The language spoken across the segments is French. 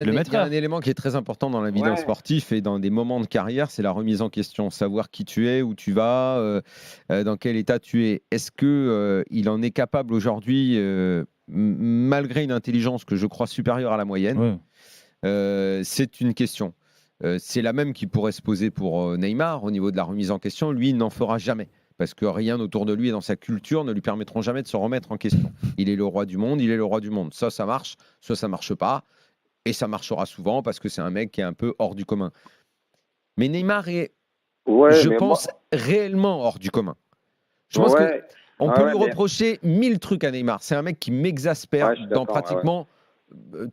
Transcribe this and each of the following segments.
Le Il y a mettra. un élément qui est très important dans la vie d'un Ouais. sportif et dans des moments de carrière, c'est la remise en question. Savoir qui tu es, où tu vas, dans quel état tu es. Est-ce que il en est capable aujourd'hui, malgré une intelligence que je crois supérieure à la moyenne? Ouais. C'est une question. C'est la même qui pourrait se poser pour Neymar au niveau de la remise en question. Lui, il n'en fera jamais. Parce que rien autour de lui et dans sa culture ne lui permettront jamais de se remettre en question. Il est le roi du monde, il est le roi du monde. Ça marche, ça marche pas. Et ça marchera souvent parce que c'est un mec qui est un peu hors du commun. Mais Neymar est, Ouais, je mais moi, pense, réellement hors du commun. Je pense que ouais, on peut ouais, lui mais reprocher 1000 trucs à Neymar. C'est un mec qui m'exaspère ouais, je suis dans d'accord. Ouais, ouais. pratiquement euh,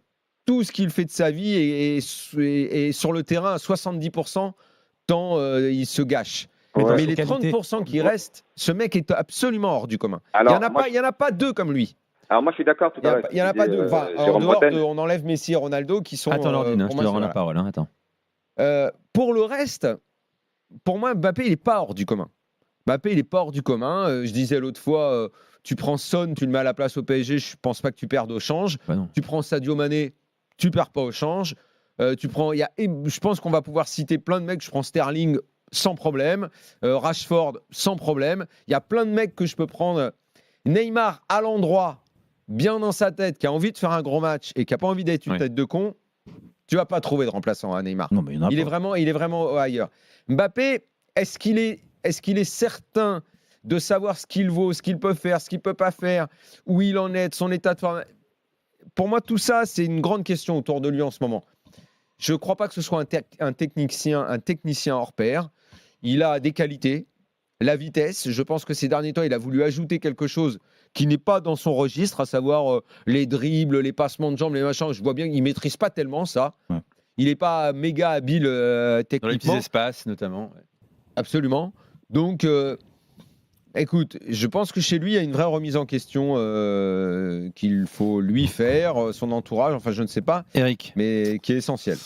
tout ce qu'il fait de sa vie et sur le terrain à 70% tant il se gâche. Mais dans Ouais. Mais ses les qualités. 30% qui Ouais. restent, ce mec est absolument hors du commun. Alors, moi, Il y en a pas deux comme lui. je suis d'accord tout Il à l'heure avec y ce en que a pas disait deux. Enfin, en Jérôme dehors de, Bretagne. on enlève Messi et Ronaldo qui sont Attends, Nordine, pour je te moi, rends la voilà. parole. Hein, attends. Pour le reste, pour moi, Mbappé, il n'est pas hors du commun. Mbappé, il n'est pas hors du commun. Je disais l'autre fois, tu prends Son, tu le mets à la place au PSG, je ne pense pas que tu perdes au change. Bah non. Tu prends Sadio Mané, tu perds pas au change. Je pense qu'on va pouvoir citer plein de mecs. Je prends Sterling sans problème. Rashford sans problème. Il y a plein de mecs que je peux prendre. Neymar à l'endroit, bien dans sa tête, qui a envie de faire un gros match et qui n'a pas envie d'être une Ouais. tête de con. Tu vas pas trouver de remplaçant à Neymar. Non, mais il y en a Il pas. est vraiment ailleurs. Mbappé, est-ce qu'il est certain de savoir ce qu'il vaut, ce qu'il peut faire, ce qu'il peut pas faire, où il en est, de son état de forme? Pour moi, tout ça, c'est une grande question autour de lui en ce moment. Je ne crois pas que ce soit un technicien hors pair. Il a des qualités, la vitesse. Je pense que ces derniers temps, il a voulu ajouter quelque chose qui n'est pas dans son registre, à savoir les dribbles, les passements de jambes, les machins. Je vois bien qu'il ne maîtrise pas tellement ça. Ouais. Il n'est pas méga habile Dans les petits techniquement. espaces, notamment. Ouais. Absolument. Donc, écoute, je pense que chez lui, il y a une vraie remise en question qu'il faut lui faire, son entourage, enfin, je ne sais pas, Eric. mais qui est essentielle.